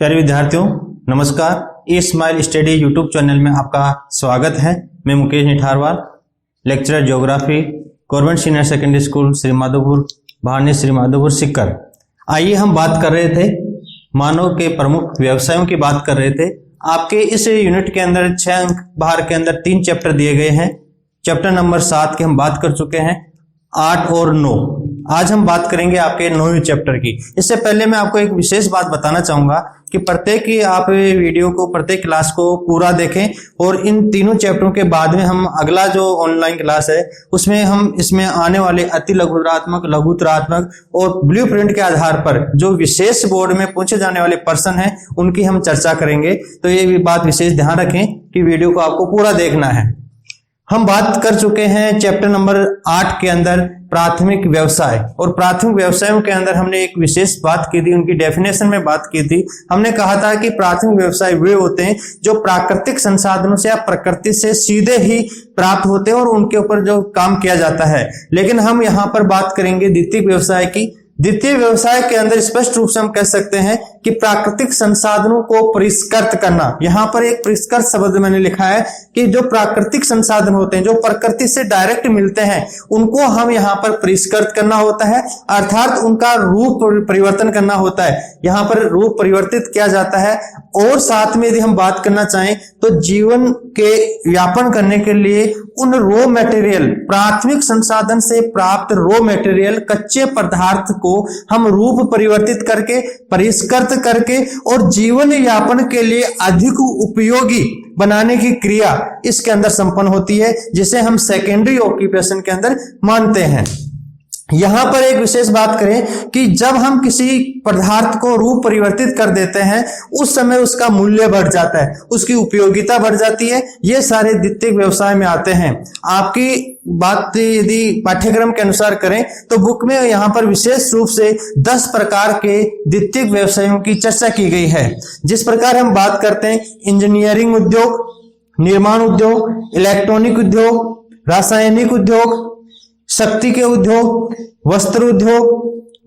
प्यारे विद्यार्थियों नमस्कार। E smile study YouTube channel में आपका स्वागत है। मैं Mukesh Nitharwal, lecturer geography, government senior secondary school Shri Madhopur, Bharni Shri Madhopur, Sikar. आइए हम बात कर रहे थे मानव के प्रमुख व्यवसायों की बात कर रहे थे। आपके इस यूनिट के अंदर 6 अंक बाहर के अंदर 3 चैप्टर दिए गए हैं। चैप्टर नंबर 7 की हम बात कर चुके हैं, 8 और 9। आज हम बात करेंगे आपके 9वें चैप्टर की। इससे पहले मैं आपको एक विशेष बात बताना चाहूंगा कि प्रत्येक आप वीडियो को, प्रत्येक क्लास को पूरा देखें और इन तीनों चैप्टरों के बाद में हम अगला जो ऑनलाइन क्लास है उसमें हम इसमें आने वाले अति लघुतरात्मक, लघुतरात्मक और ब्लूप्रिंट के आधार पर जो विशेष बोर्ड में पूछे जाने वाले प्रश्न हैं उनकी हम चर्चा करेंगे। तो ये भी बात विशेष ध्यान रखें कि वीडियो को आपको पूरा देखना है। हम बात कर चुके हैं चैप्टर नंबर 8 के अंदर प्राथमिक व्यवसाय, और प्राथमिक व्यवसायों के अंदर हमने एक विशेष बात की थी, उनकी डेफिनेशन में बात की थी। हमने कहा था कि प्राथमिक व्यवसाय वे होते हैं जो प्राकृतिक संसाधनों से या प्रकृति से सीधे ही प्राप्त होते हैं और उनके ऊपर जो काम किया जाता है। लेकिन हम यहाँ पर बात करेंगे द्वितीयक व्यवसाय की। द्वितीय व्यवसाय के अंदर स्पष्ट रूप से हम कह सकते हैं कि प्राकृतिक संसाधनों को परिष्कृत करना। यहाँ पर एक परिष्कृत शब्द मैंने लिखा है कि जो प्राकृतिक संसाधन होते हैं, जो प्रकृति से डायरेक्ट मिलते हैं, उनको हम यहाँ पर परिष्कृत करना होता है, अर्थात उनका रूप परिवर्तन करना होता है। यहाँ पर रूप परिवर्तित किया जाता है। और साथ में यदि हम बात करना चाहें तो जीवन के व्यापन करने के लिए उन रॉ मटेरियल, प्राथमिक संसाधन से प्राप्त रॉ मटेरियल, कच्चे पदार्थ को हम रूप परिवर्तित करके, परिष्कृत करके और जीवन यापन के लिए अधिक उपयोगी बनाने की क्रिया इसके अंदर संपन्न होती है, जिसे हम सेकेंडरी ऑक्यूपेशन के अंदर मानते हैं। यहां पर एक विशेष बात करें कि जब हम किसी पदार्थ को रूप परिवर्तित कर देते हैं उस समय उसका मूल्य बढ़ जाता है, उसकी उपयोगिता बढ़ जाती है। ये सारे द्वितीयक व्यवसाय में आते हैं। आपकी बात यदि पाठ्यक्रम के अनुसार करें तो बुक में यहां पर विशेष रूप से 10 प्रकार के द्वितीयक व्यवसायों की चर्चा की गई है। जिस प्रकार हम बात करते हैं इंजीनियरिंग उद्योग, निर्माण उद्योग, इलेक्ट्रॉनिक उद्योग, रासायनिक उद्योग, शक्ति के उद्योग, वस्त्र उद्योग,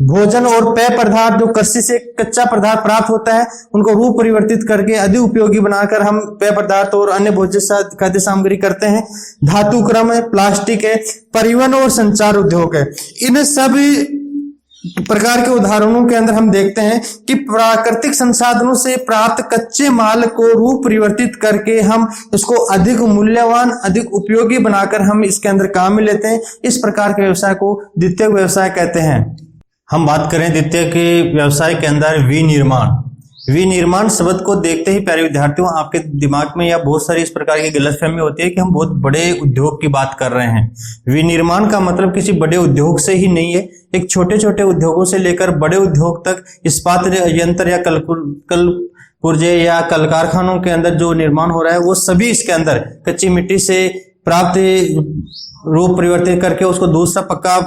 भोजन और पेय पदार्थ, जो कृषि से कच्चा पदार्थ प्राप्त होता है उनको रूप परिवर्तित करके अधिक उपयोगी बनाकर हम पेय पदार्थ और अन्य भोज्य खाद्य सामग्री करते हैं। धातु क्रम है, प्लास्टिक है, परिवहन और संचार उद्योग है। इन सभी प्रकार के उदाहरणों के अंदर हम देखते हैं कि प्राकृतिक संसाधनों से प्राप्त कच्चे माल को रूप परिवर्तित करके हम इसको अधिक मूल्यवान, अधिक उपयोगी बनाकर हम इसके अंदर काम में लेते हैं। इस प्रकार के व्यवसाय को द्वितीयक व्यवसाय कहते हैं। हम बात करें द्वितीयक के व्यवसाय के अंदर विनिर्माण। विनिर्माण शब्द को देखते ही प्यारे विद्यार्थियों आपके दिमाग में या बहुत सारी इस प्रकार की गलतफहमी होती है कि हम बहुत बड़े उद्योग की बात कर रहे हैं। विनिर्माण का मतलब किसी बड़े उद्योग से ही नहीं है। एक छोटे छोटे उद्योगों से लेकर बड़े उद्योग तक इस्पात यंत्र या कल पुर्जे या कल कारखानों के अंदर जो निर्माण हो रहा है वो सभी इसके अंदर कच्ची मिट्टी से प्राप्त रूप परिवर्तित करके उसको दूसरा पक्का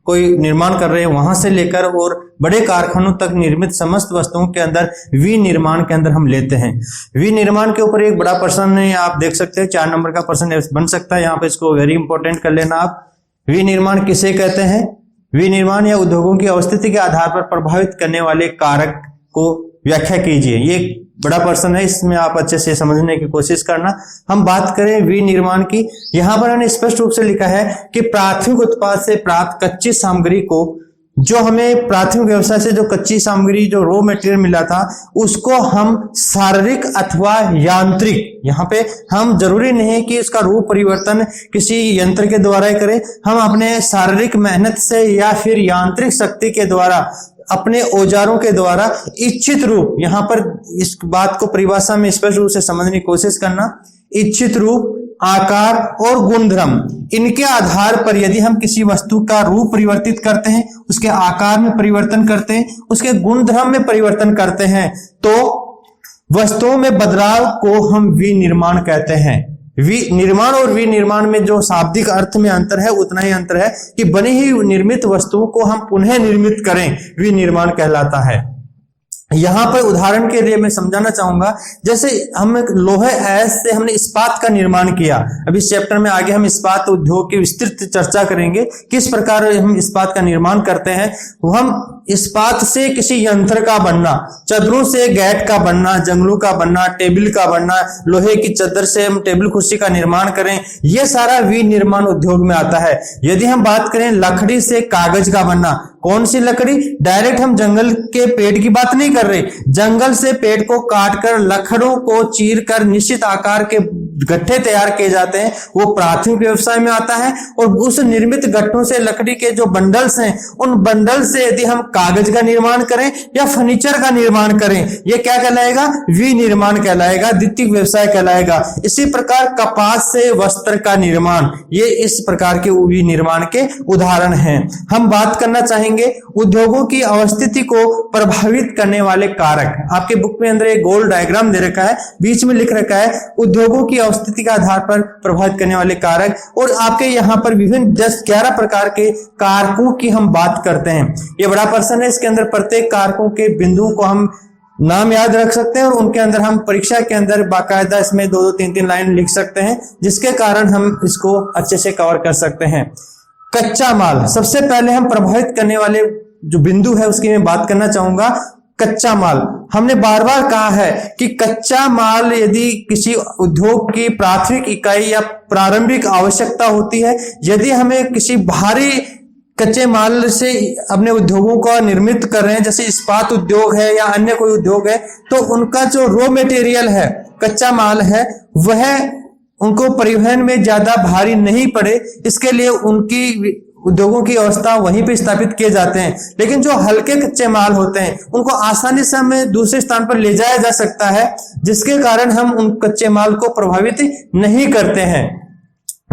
कोई निर्माण कर रहे हैं, वहां से लेकर और बड़े कारखानों तक निर्मित समस्त वस्तुओं के अंदर विनिर्माण के अंदर हम लेते हैं। विनिर्माण के ऊपर एक बड़ा प्रश्न है, आप देख सकते हैं 4 नंबर का प्रश्न बन सकता है। यहाँ पे इसको वेरी इंपॉर्टेंट कर लेना आप। विनिर्माण किसे कहते हैं? विनिर्माण या उद्योगों की अवस्थिति के आधार पर प्रभावित करने वाले कारक को व्याख्या कीजिए। ये बड़ा प्रश्न है, इसमें आप अच्छे से समझने की कोशिश करना। हम बात करें विनिर्माण की, यहां पर हमने स्पष्ट रूप से लिखा है कि प्राथमिक उत्पाद से प्राप्त कच्ची सामग्री को, जो हमें प्राथमिक व्यवसाय से जो कच्ची सामग्री, जो रॉ मटेरियल मिला था, उसको हम शारीरिक अथवा यांत्रिक, यहाँ पे हम जरूरी नहीं है कि इसका रूप परिवर्तन किसी यंत्र के द्वारा ही करें, हम अपने शारीरिक मेहनत से या फिर यांत्रिक शक्ति के द्वारा, अपने औजारों के द्वारा इच्छित रूप, यहाँ पर इस बात को परिभाषा में स्पष्ट रूप से समझने की कोशिश करना, इच्छित रूप, आकार और गुणधर्म, इनके आधार पर यदि हम किसी वस्तु का रूप परिवर्तित करते हैं, उसके आकार में परिवर्तन करते हैं, उसके गुणधर्म में परिवर्तन करते हैं, तो वस्तुओं में बदलाव को हम विनिर्माण कहते हैं। निर्माण और विनिर्माण में जो शाब्दिक अर्थ में अंतर है उतना ही अंतर है कि बनी ही निर्मित वस्तुओं को हम पुनः निर्मित करें, विनिर्माण कहलाता है। यहां पर उदाहरण के लिए मैं समझाना चाहूंगा, जैसे हम लोहे अयस्क से हमने इस्पात का निर्माण किया। अभी इस चैप्टर में आगे हम इस्पात उद्योग की विस्तृत चर्चा करेंगे, किस प्रकार हम इस्पात का निर्माण करते हैं। हम इस्पात से किसी यंत्र का बनना, चदरों से गेट का बनना, जंगलों का बनना, टेबल का बनना, लोहे की चद्दर से हम टेबल कुर्सी का निर्माण करें, यह सारा विनिर्माण उद्योग में आता है। यदि हम बात करें लकड़ी से कागज का बनना, कौन सी लकड़ी, डायरेक्ट हम जंगल के पेड़ की बात नहीं कर रहे, जंगल से पेड़ को काटकर लकड़ों को चीरकर निश्चित आकार के गट्ठे तैयार किए जाते हैं, वो प्राथमिक व्यवसाय में आता है। और उस निर्मित गट्ठों से लकड़ी के जो बंडल्स हैं, उन बंडल से यदि हम कागज का निर्माण करें या फर्नीचर का निर्माण करें, ये क्या कहलाएगा, विनिर्माण कहलाएगा, द्वितीय व्यवसाय कहलाएगा। इसी प्रकार कपास से वस्त्र का निर्माण, ये इस प्रकार के विनिर्माण के उदाहरण हैं। हम बात करना चाहेंगे उद्योगों की अवस्थिति को प्रभावित करने वाले कारक। आपके बुक में अंदर एक गोल डायग्राम दे रखा है, बीच में लिख रखा है उद्योगों की अवस्थिति के आधार पर प्रभावित करने वाले कारक, और आपके यहाँ पर विभिन्न 10-11 प्रकार के कारकों की हम बात करते हैं। ये बड़ा प्रश्न है, इसके अंदर प्रत्येक कारकों के बिंदुओं को हम नाम याद रख सकते हैं और उनके अंदर हम परीक्षा के अंदर बाकायदा इसमें 2-2, 3-3 लाइन लिख सकते हैं, जिसके कारण हम इसको अच्छे से कवर कर सकते हैं। कच्चा माल, सबसे पहले हम प्रभावित करने वाले जो बिंदु है उसकी मैं बात करना चाहूंगा। कच्चा माल, हमने बार बार कहा है कि कच्चा माल यदि किसी उद्योग की प्राथमिक इकाई या प्रारंभिक आवश्यकता होती है, यदि हमें किसी भारी कच्चे माल से अपने उद्योगों को निर्मित कर रहे हैं, जैसे इस्पात उद्योग है या अन्य कोई उद्योग है, तो उनका जो रॉ मटेरियल है, कच्चा माल है, वह उनको परिवहन में ज्यादा भारी नहीं पड़े, इसके लिए उनकी उद्योगों की अवस्था वहीं पे स्थापित किए जाते हैं। लेकिन जो हल्के कच्चे माल होते हैं उनको आसानी से हमें दूसरे स्थान पर ले जाया जा सकता है, जिसके कारण हम उन कच्चे माल को प्रभावित नहीं करते हैं।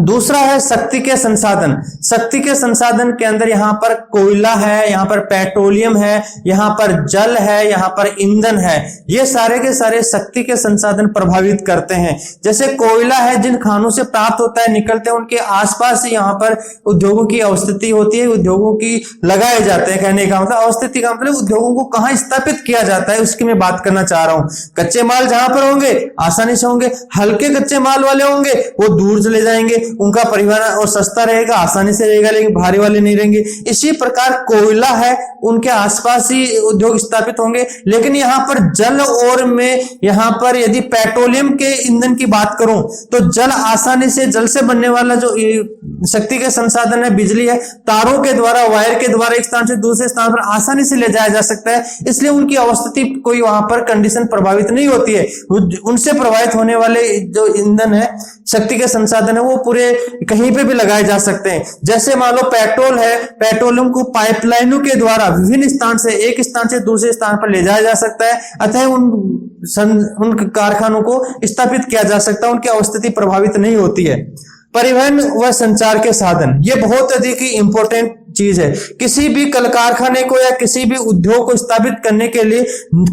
दूसरा है शक्ति के संसाधन। शक्ति के संसाधन के अंदर यहाँ पर कोयला है, यहाँ पर पेट्रोलियम है, यहाँ पर जल है, यहाँ पर ईंधन है, ये सारे के सारे शक्ति के संसाधन प्रभावित करते हैं। जैसे कोयला है, जिन खानों से प्राप्त होता है, निकलते हैं, उनके आसपास ही यहाँ पर उद्योगों की अवस्थिति होती है, उद्योगों की लगाए जाते हैं। कहने का मतलब अवस्थिति का मतलब उद्योगों को कहाँ स्थापित किया जाता है, उसकी मैं बात करना चाह रहा हूँ। कच्चे माल जहां पर होंगे आसानी से होंगे, हल्के कच्चे माल वाले होंगे वो दूर चले जाएंगे, उनका परिवहन और सस्ता रहेगा, आसानी से रहेगा, लेकिन भारी वाले नहीं रहेंगे। इसी प्रकार कोयला है, उनके आसपास ही उद्योग स्थापित होंगे। लेकिन यहाँ पर जल और में यहाँ पर यदि पेट्रोलियम के ईंधन की बात करूं तो जल आसानी से, जल से बनने वाला जो शक्ति के संसाधन है, बिजली है, तारों के द्वारा, वायर के द्वारा एक स्थान से दूसरे स्थान पर आसानी से ले जाया जा सकता है, इसलिए उनकी अवस्थिति कोई वहां पर कंडीशन प्रभावित नहीं होती है। उनसे प्रभावित होने वाले जो ईंधन है, शक्ति के संसाधन है, वो पूरे कहीं पे भी लगाए जा सकते हैं। जैसे मान लो पेट्रोल है, पेट्रोलियम को पाइपलाइनों के द्वारा विभिन्न स्थान से, एक स्थान से दूसरे स्थान पर ले जाया जा सकता है, अतः उन कारखानों को स्थापित किया जा सकता है, उनकी अवस्थिति प्रभावित नहीं होती है। परिवहन व संचार के साधन, ये बहुत अधिक ही इंपॉर्टेंट चीज है। किसी भी कल कारखाने को या किसी भी उद्योग को स्थापित करने के लिए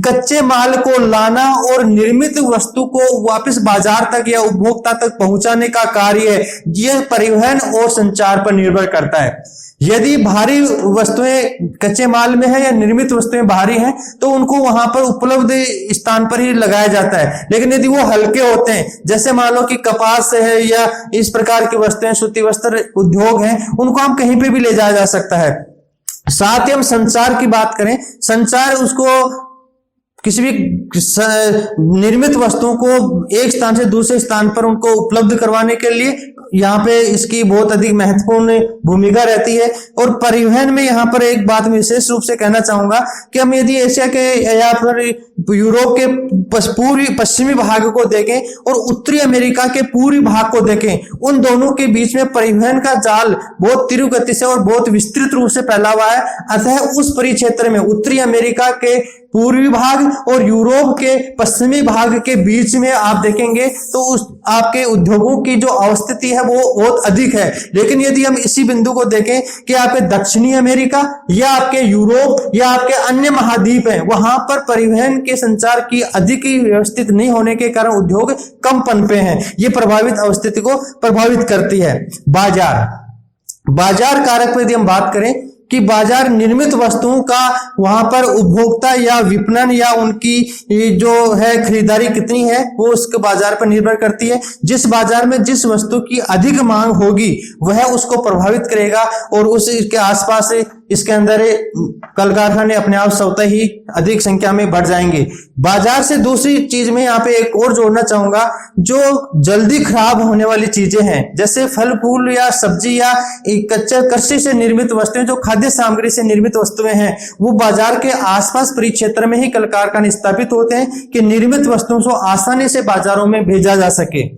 कच्चे माल को लाना और निर्मित वस्तु को वापस बाजार तक या उपभोक्ता तक पहुंचाने का कार्य यह परिवहन और संचार पर निर्भर करता है। यदि भारी वस्तुएं कच्चे माल में है या निर्मित वस्तुएं भारी हैं तो उनको वहां पर उपलब्ध स्थान पर ही लगाया जाता है। लेकिन यदि वो हल्के होते हैं, जैसे मान लो कि कपास है या इस प्रकार की वस्तुएं, सूती वस्त्र उद्योग हैं, उनको हम कहीं पे भी ले जाया जा सकता है। साथ ही हम संचार की बात करें, संचार उसको किसी भी निर्मित वस्तुओं को एक स्थान से दूसरे स्थान पर उनको उपलब्ध करवाने के लिए यहाँ पे इसकी बहुत अधिक महत्वपूर्ण भूमिका रहती है। और परिवहन में यहाँ पर एक बात मैं विशेष रूप से कहना चाहूंगा कि हम यदि एशिया के या फिर यूरोप के पूर्वी पश्चिमी भाग को देखें और उत्तरी अमेरिका के पूर्वी भाग को देखें, उन दोनों के बीच में परिवहन का जाल बहुत तीव्र गति से और बहुत विस्तृत रूप से फैला हुआ है। अतः उस परिक्षेत्र में उत्तरी अमेरिका के पूर्वी भाग और यूरोप के पश्चिमी भाग के बीच में आप देखेंगे तो उस आपके उद्योगों की जो अवस्थिति है वो बहुत अधिक है। लेकिन यदि हम इसी बिंदु को देखें कि आपके दक्षिणी अमेरिका या आपके यूरोप या आपके अन्य महाद्वीप हैं, वहां पर परिवहन के संचार की अधिक व्यवस्थित नहीं होने के कारण उद्योग कम पनपे हैं। ये प्रभावित अवस्थिति को प्रभावित करती है। बाजार कारक पर यदि हम बात करें कि बाजार निर्मित वस्तुओं का वहां पर उपभोक्ता या विपणन या उनकी जो है खरीदारी कितनी है वो उसके बाजार पर निर्भर करती है। जिस बाजार में जिस वस्तु की अधिक मांग होगी वह उसको प्रभावित करेगा और उसके आसपास इसके अंदर कल कारखाने अपने आप स्वतः ही अधिक संख्या में बढ़ जाएंगे। बाजार से दूसरी चीज में यहाँ पे एक और जोड़ना चाहूंगा, जो जल्दी खराब होने वाली चीजें हैं जैसे फल फूल या सब्जी या कच्चे कृषि से निर्मित वस्तुएं, जो खाद्य सामग्री से निर्मित वस्तुएं हैं, वो बाजार के आसपास परिक्षेत्र में ही कल कारखाने स्थापित होते हैं कि निर्मित वस्तुओं को आसानी से बाजारों में भेजा जा सके।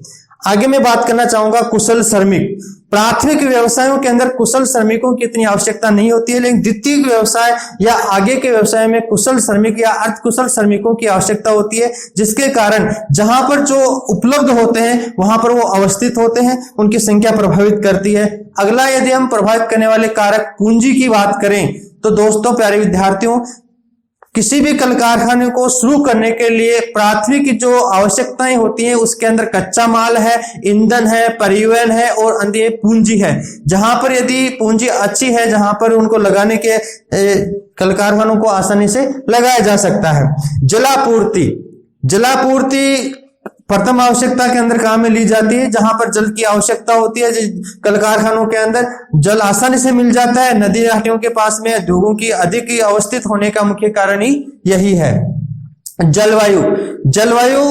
आगे मैं बात करना चाहूंगा कुशल श्रमिक। प्राथमिक व्यवसायों के अंदर कुशल श्रमिकों की इतनी आवश्यकता नहीं होती है, लेकिन द्वितीय व्यवसाय या आगे के व्यवसाय में कुशल श्रमिक या अर्ध कुशल श्रमिकों की आवश्यकता होती है, जिसके कारण जहां पर जो उपलब्ध होते हैं वहां पर वो अवस्थित होते हैं, उनकी संख्या प्रभावित करती है। अगला यदि हम प्रभावित करने वाले कारक पूंजी की बात करें तो दोस्तों प्यारे विद्यार्थियों, किसी भी कल कारखाने को शुरू करने के लिए प्राथमिक जो आवश्यकताएं होती हैं उसके अंदर कच्चा माल है, ईंधन है, परिवहन है और अन्य पूंजी है। जहां पर यदि पूंजी अच्छी है, जहां पर उनको लगाने के कल कारखानों को आसानी से लगाया जा सकता है। जलापूर्ति, जलापूर्ति प्रथम आवश्यकता के अंदर काम में ली जाती है। जहां पर जल की आवश्यकता होती है, कल कारखानों के अंदर जल आसानी से मिल जाता है। नदी घाटियों के पास में उद्योगों की अधिक अवस्थित होने का मुख्य कारण ही यही है। जलवायु, जलवायु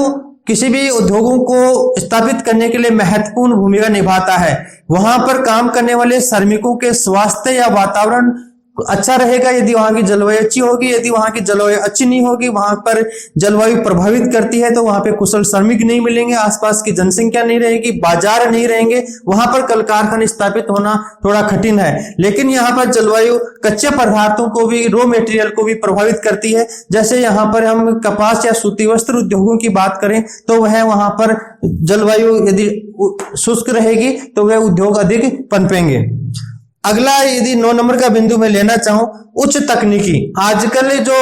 किसी भी उद्योगों को स्थापित करने के लिए महत्वपूर्ण भूमिका निभाता है। वहां पर काम करने वाले श्रमिकों के स्वास्थ्य या वातावरण अच्छा रहेगा यदि वहां की जलवायु अच्छी होगी। यदि वहां की जलवायु अच्छी नहीं होगी, वहां पर जलवायु प्रभावित करती है, तो वहां पे कुशल श्रमिक नहीं मिलेंगे, आसपास की जनसंख्या नहीं रहेगी, बाजार नहीं रहेंगे, वहां पर कल कारखाने स्थापित होना थोड़ा कठिन है। लेकिन यहाँ पर जलवायु कच्चे पदार्थों को भी, रॉ मेटेरियल को भी प्रभावित करती है। जैसे यहाँ पर हम कपास या सूती वस्त्र उद्योगों की बात करें तो वह वहां पर जलवायु यदि शुष्क रहेगी तो वह उद्योग अधिक पनपेंगे। अगला यदि 9 नंबर का बिंदु मैं लेना चाहूं, उच्च तकनीकी। आजकल जो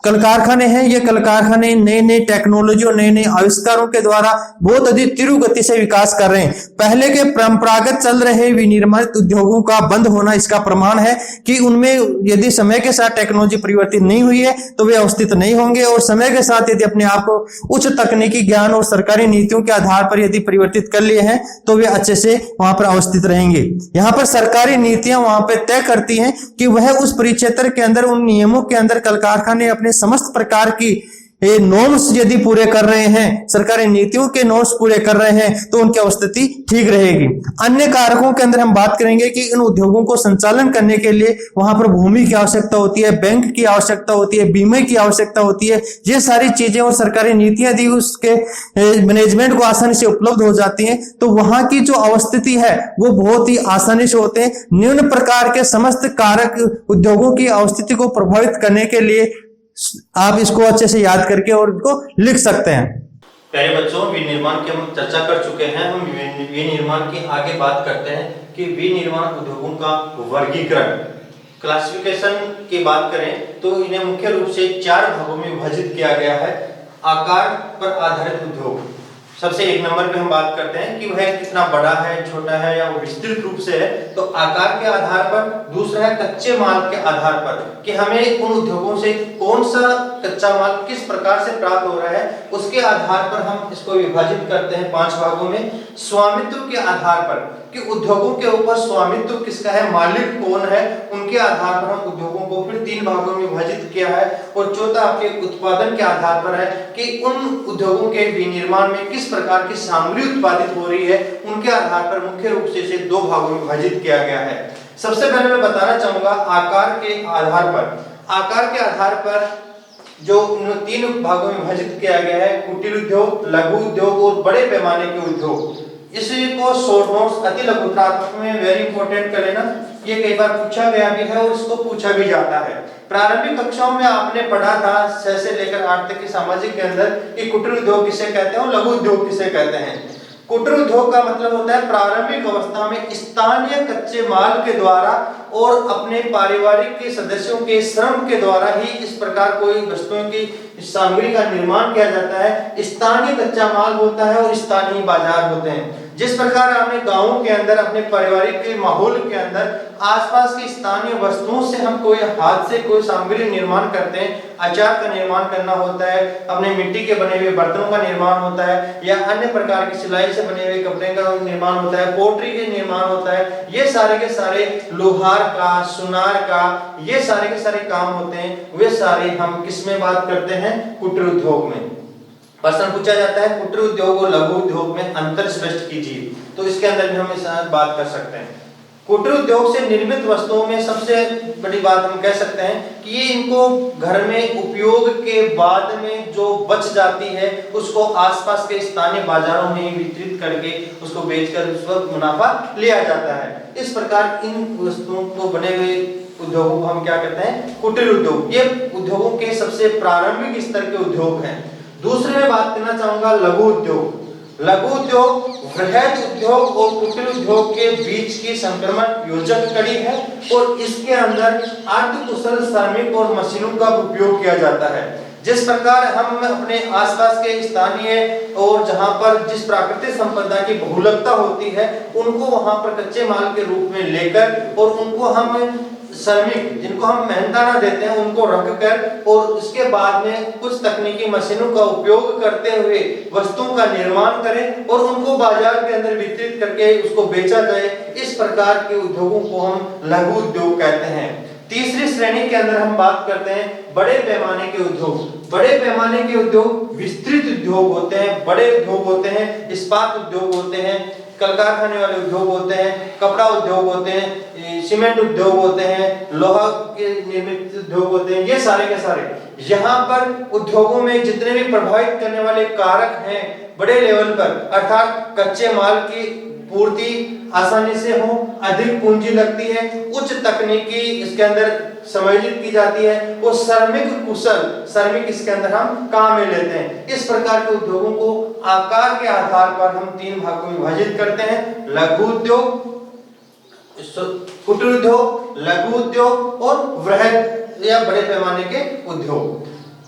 कल कारखाने हैं, ये कल कारखाने नई नई टेक्नोलॉजी और नए नए आविष्कारों के द्वारा बहुत अधिक तीव्र गति से विकास कर रहे हैं। पहले के परंपरागत चल रहे विनिर्मित उद्योगों का बंद होना इसका प्रमाण है कि उनमें यदि समय के साथ टेक्नोलॉजी परिवर्तित नहीं हुई है तो वे अवस्थित नहीं होंगे, और समय के साथ यदि अपने आप को उच्च तकनीकी ज्ञान और सरकारी नीतियों के आधार पर यदि परिवर्तित कर लिए हैं तो वे अच्छे से वहां पर अवस्थित रहेंगे। यहाँ पर सरकारी नीतियां वहां पर तय करती हैं कि वह उस परिक्षेत्र के अंदर, उन नियमों के अंदर कल कारखाने अपने समस्त प्रकार की नॉर्म्स यदि पूरे कर रहे हैं, सरकारी नीतियों के नॉर्म्स पूरे कर रहे हैं, तो उनकी अवस्थिति ठीक रहेगी। अन्य कारकों के अंदर हम बात करेंगे कि इन उद्योगों को संचालन करने के लिए वहां पर भूमि की आवश्यकता होती है, बैंक की आवश्यकता होती है, बीमे की आवश्यकता होती है। ये सारी चीजें और सरकारी नीतियां यदि उसके मैनेजमेंट को आसानी से उपलब्ध हो जाती हैं तो वहां की जो अवस्थिति है वो बहुत ही आसानी से होते हैं। निम्न प्रकार के समस्त कारक उद्योगों की अवस्थिति को प्रभावित करने के लिए आप इसको अच्छे से याद करके और इसको लिख सकते हैं। प्यारे बच्चों, विनिर्माण की हम चर्चा कर चुके हैं। हम विनिर्माण की आगे बात करते हैं कि विनिर्माण उद्योगों का वर्गीकरण, क्लासिफिकेशन की बात करें तो इन्हें मुख्य रूप से 4 भागों में विभाजित किया गया है। आकार पर आधारित उद्योग, सबसे 1 नंबर पे हम बात करते हैं कि वह कितना बड़ा है, छोटा है या वो विस्तृत रूप से है, तो आकार के आधार पर। दूसरा है कच्चे माल के आधार पर कि हमें उन उद्योगों से कौन सा कच्चा माल किस प्रकार से प्राप्त हो रहा है, उसके आधार पर हम इसको विभाजित करते हैं 5 भागों में। स्वामित्व के आधार पर कि उद्योगों के ऊपर स्वामित्व किसका है, मालिक कौन है, उनके आधार पर हम उद्योगों को फिर 3 भागों में विभाजित किया है। और चौथा आपके उत्पादन के आधार पर है कि उन उद्योगों के विनिर्माण में किस प्रकार की सामग्री उत्पादित हो रही है, उनके आधार पर मुख्य रूप से इसे 2 भागों में विभाजित किया गया है। सबसे पहले मैं बताना चाहूंगा आकार के आधार पर। आकार के आधार पर जो 3 भागों में विभाजित किया गया है, कुटीर उद्योग, लघु उद्योग और बड़े पैमाने के उद्योग। इसी को शॉर्ट नोट्स अति लघुत्रात्मक में वेरी इंपॉर्टेंट कर लेना, ये कई बार पूछा गया भी है और इसको पूछा भी जाता है। प्रारंभिक कक्षाओं में आपने पढ़ा था 6 से लेकर 8 तक की सामाजिक के अंदर कि कुटीर उद्योग किसे कहते हैं और लघु उद्योग किसे कहते हैं। कुटीर उद्योग का मतलब होता है प्रारंभिक अवस्था में स्थानीय कच्चे माल के द्वारा और अपने पारिवारिक के सदस्यों के श्रम के द्वारा ही इस प्रकार कोई वस्तुओं की सामग्री का निर्माण किया जाता है। स्थानीय कच्चा माल होता है और स्थानीय बाजार होते हैं। जिस प्रकार अपने गांवों के अंदर, अपने पारिवारिक के माहौल के अंदर आसपास की स्थानीय वस्तुओं से हम कोई हाथ से कोई सामग्री निर्माण करते हैं, अचार का निर्माण करना होता है, अपने मिट्टी के बने हुए बर्तनों का निर्माण होता है, या अन्य प्रकार की सिलाई से बने हुए कपड़े का निर्माण होता है, पोट्री के निर्माण होता है, ये सारे के सारे लोहार का, सुनार का, ये सारे के सारे काम होते हैं, वे सारे हम किस में बात करते हैं? कुटीर उद्योग में। प्रश्न पूछा जाता है कुटीर उद्योग और लघु उद्योग में अंतर स्पष्ट कीजिए, तो इसके अंदर भी हम इस बात कर सकते हैं। कुटीर उद्योग से निर्मित वस्तुओं में सबसे बड़ी बात हम कह सकते हैं कि ये इनको घर में उपयोग के बाद में जो बच जाती है उसको आसपास के स्थानीय बाजारों में वितरित करके उसको बेचकर उस पर मुनाफा लिया जाता है। इस प्रकार इन वस्तुओं को बने हुए उद्योगों को हम क्या कहते हैं? कुटीर उद्योग। ये उद्योगों के सबसे प्रारंभिक स्तर के उद्योग हैं। दूसरे में बात करना चाहूंगा लघु उद्योग। लघु उद्योग वृहद उद्योग और कुटीर उद्योग के बीच की संक्रमण योजक कड़ी है और इसके अंदर अर्धकुशल श्रमिक और मशीनों का उपयोग किया जाता है। जिस प्रकार हम अपने आसपास के स्थानीय और जहां पर जिस प्राकृतिक संपदा की बहुलकता होती है उनको वहां पर कच्चे माल के रूप में लेकर और उनको हम श्रमिक जिनको हम मेहनताना देते हैं उनको रखकर और उसके बाद में कुछ तकनीकी मशीनों का उपयोग करते हुए वस्तुओं का निर्माण करें और उनको बाजार के अंदर वितरित करके उसको बेचा जाए, इस प्रकार के उद्योगों को हम लघु उद्योग कहते हैं। तीसरी श्रेणी के अंदर हम बात करते हैं बड़े पैमाने के उद्योग। बड़े पैमाने के उद्योग विस्तृत उद्योग होते हैं, बड़े उद्योग होते हैं, इस्पात उद्योग होते हैं, कल कारखाने वाले उद्योग होते हैं, कपड़ा उद्योग होते हैं, सीमेंट उद्योग होते हैं, लोहा के निर्मित उद्योग होते हैं, ये सारे के सारे। यहाँ पर उद्योगों में जितने भी प्रभावित करने वाले कारक हैं बड़े लेवल पर, अर्थात कच्चे माल की पूर्ति आसानी से हो, अधिक पूंजी लगती है, उच्च तकनीकी इसके अंदर समायोजित की जाती है और श्रमिक कुशल श्रमिक इसके अंदर हम काम में लेते हैं। इस प्रकार के उद्योगों को आकार के आधार पर हम तीन भागों में विभाजित करते हैं: लघु उद्योग, कुटीर उद्योग, लघु उद्योग और वृहद या बड़े पैमाने के उद्योग।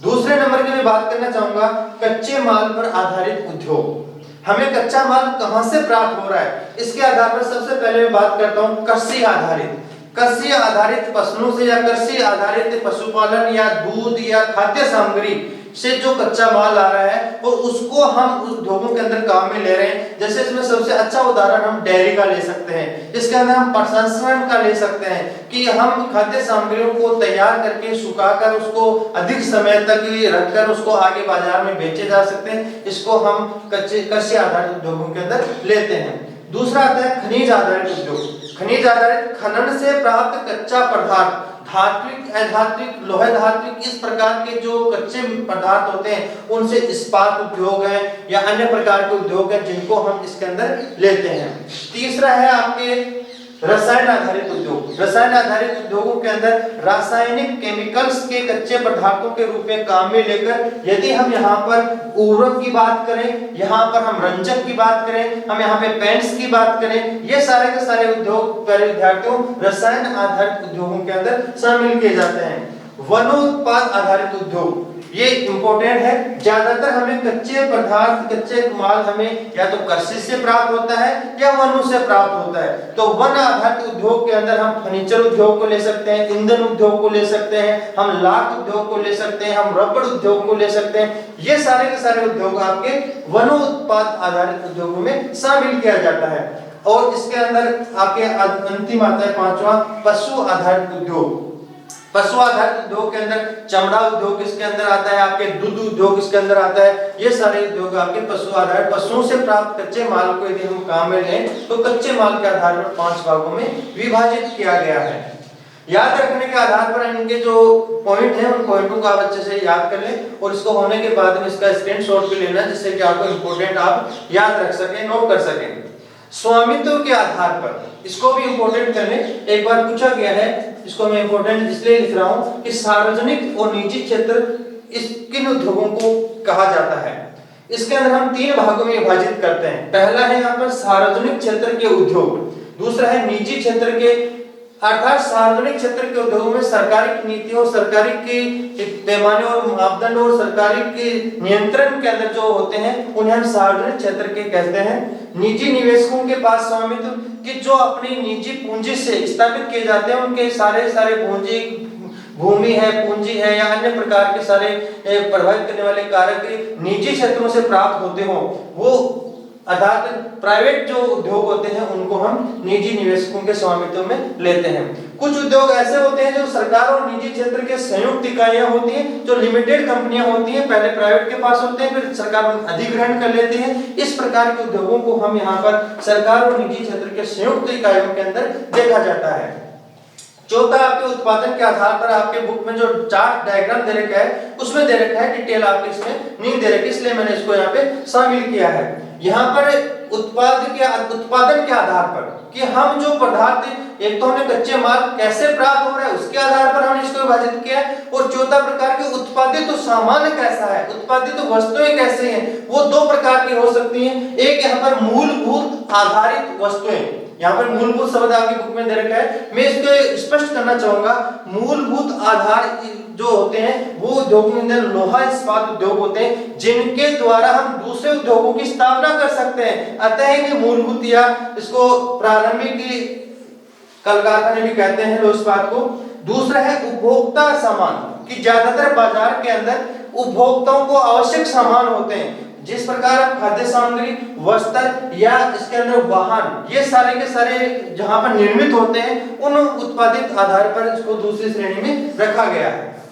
दूसरे नंबर की मैं बात करना चाहूंगा कच्चे माल पर आधारित उद्योग। हमें कच्चा माल कहां से प्राप्त हो रहा है, इसके आधार पर सबसे पहले मैं बात करता हूं कृषि आधारित फसलों से या कृषि आधारित पशुपालन या दूध या खाद्य सामग्री से जो कच्चा माल आ रहा है और उसको हम उद्योगों के अंदर काम में ले रहे हैं। जैसे इसमें सबसे अच्छा उदाहरण हम डेयरी का ले सकते हैं, इसके अंदर हम प्रसंस्करण का ले सकते हैं कि हम खाद्य सामग्रियों को तैयार करके सुखाकर उसको अधिक समय तक रखकर उसको आगे बाजार में बेचे जा सकते हैं। इसको हम कृषि आधारित उद्योगों के अंदर लेते हैं। दूसरा आता है खनिज आधारित उद्योग। खनिज आधारित खनन से प्राप्त कच्चा पदार्थ, धात्विक, अधात्विक, लोह धात्विक, इस प्रकार के जो कच्चे पदार्थ होते हैं उनसे इस्पात उद्योग है या अन्य प्रकार के उद्योग हैं जिनको हम इसके अंदर लेते हैं। तीसरा है आपके रसायन आधारित उद्योग। रसायन आधारित उद्योगों के अंदर रासायनिक केमिकल्स के कच्चे पदार्थों के रूप में काम में लेकर यदि हम यहाँ पर उर्वरक की बात करें, यहाँ पर हम रंजक की बात करें, हम यहाँ पे पेंट्स की बात करें, ये सारे के सारे उद्योग प्यारे विद्यार्थियों रसायन आधारित उद्योगों के अंदर शामिल किए जाते हैं। वनोत्पाद आधारित उद्योग ये इंपॉर्टेंट है। ज्यादातर हमें कच्चे पदार्थ, कच्चे माल हमें या तो कृषि से प्राप्त होता है या वनों से प्राप्त होता है। तो वन आधारित उद्योग के अंदर हम फर्नीचर उद्योग को ले सकते हैं, ईंधन उद्योग को ले सकते हैं, हम लाख उद्योग को ले सकते हैं, हम रबड़ उद्योग को ले सकते हैं। ये सारे के सारे उद्योग आपके वनोत्पाद आधारित उद्योगों में शामिल किया जाता है। और इसके अंदर आपके अंतिम आता है पांचवा पशु आधारित उद्योग। पशु आधारित उद्योग के अंदर चमड़ा उद्योग इसके अंदर आता है, आपके दूध उद्योग इसके अंदर आता है। ये सारे उद्योग आपके पशु आधारित, पशुओं से प्राप्त कच्चे माल को यदि हम काम में लें तो कच्चे माल के आधार पर 5 भागों में विभाजित किया गया है। याद रखने के आधार पर इनके जो पॉइंट हैं उन पॉइंटों को आप अच्छे से याद कर लें और इसको होने के बाद में इसका स्क्रीनशॉट भी लेना जिससे कि आपको इंपॉर्टेंट आप याद रख सकें, नोट कर सकें। स्वामित्व के आधार पर इसको भी इंपॉर्टेंट कर लें। एक बार पूछा गया है, इसको मैं इंपॉर्टेंट इसलिए लिख रहा हूं कि सार्वजनिक और निजी क्षेत्र इस किन उद्योगों को कहा जाता है। इसके अंदर हम 3 भागों में विभाजित करते हैं। पहला है यहाँ पर सार्वजनिक क्षेत्र के उद्योग, दूसरा है निजी क्षेत्र के अर्थात सार्वजनिक क्षेत्र के उद्योगों में सरकारी नीतियों, सरकारी के पैमाने और मापदंड और सरकारी के नियंत्रण के अंदर जो होते हैं उन्हें हम सार्वजनिक क्षेत्र के कहते हैं। निजी निवेशकों के पास स्वामित्व कि जो अपनी निजी पूंजी से स्थापित किए जाते हैं, उनके सारे पूंजी, भूमि है, पूंजी है या अन्य प्रकार के सारे प्रभावित करने वाले कारक निजी क्षेत्रों से प्राप्त होते हो, वो अर्थात प्राइवेट जो उद्योग होते हैं उनको हम निजी निवेशकों के स्वामित्व में लेते हैं। कुछ उद्योग ऐसे होते हैं जो सरकार और निजी क्षेत्र के संयुक्त इकाइयां होती हैं, जो लिमिटेड कंपनियां होती हैं, पहले प्राइवेट के पास होते हैं, फिर सरकार अधिग्रहण कर लेती है। इस प्रकार के उद्योगों को हम यहाँ पर सरकार और निजी क्षेत्र के संयुक्त इकाइयों के अंदर देखा जाता है। चौथा, आपके उत्पादन के आधार पर आपके बुक में जो चार्ट डायग्राम दे रखा है उसमें दे रखा है, डिटेल आपके इसमें नहीं दे रखी, इसलिए मैंने इसको यहाँ पे शामिल किया है। यहाँ पर उत्पादन के आधार पर कि हम जो पदार्थ, एक तो हमें कच्चे माल कैसे प्राप्त हो रहा है उसके आधार पर हमने इसको विभाजित किया है, और चौथा प्रकार के उत्पादित तो सामान कैसा है, उत्पादित तो वस्तुएं कैसे हैं, वो दो प्रकार की हो सकती हैं। एक यहाँ पर मूलभूत आधारित वस्तुएं, यहाँ पर मूलभूत शब्द आपकी बुक में दे रखा है, मैं इसको स्पष्ट करना चाहूंगा। मूलभूत आधार जो होते हैं वो उद्योग के अंदर लोहा इस्पात उद्योग होते हैं, जिनके द्वारा हम दूसरे उद्योगों की स्थापना कर सकते हैं। अतः ये मूलभूत या इसको प्रारंभिक कल कारखाने भी कहते हैं लोहा इस्पात को। दूसरा है उपभोक्ता सामान, कि ज्यादातर बाजार के अंदर उपभोक्ताओं को आवश्यक सामान होते हैं, जिस प्रकार खाद्य सामग्री, वस्त्र या इसके अंदर वाहन, ये सारे के सारे जहां पर निर्मित होते हैं उन उत्पादित आधार पर इसको दूसरी श्रेणी में रखा गया है।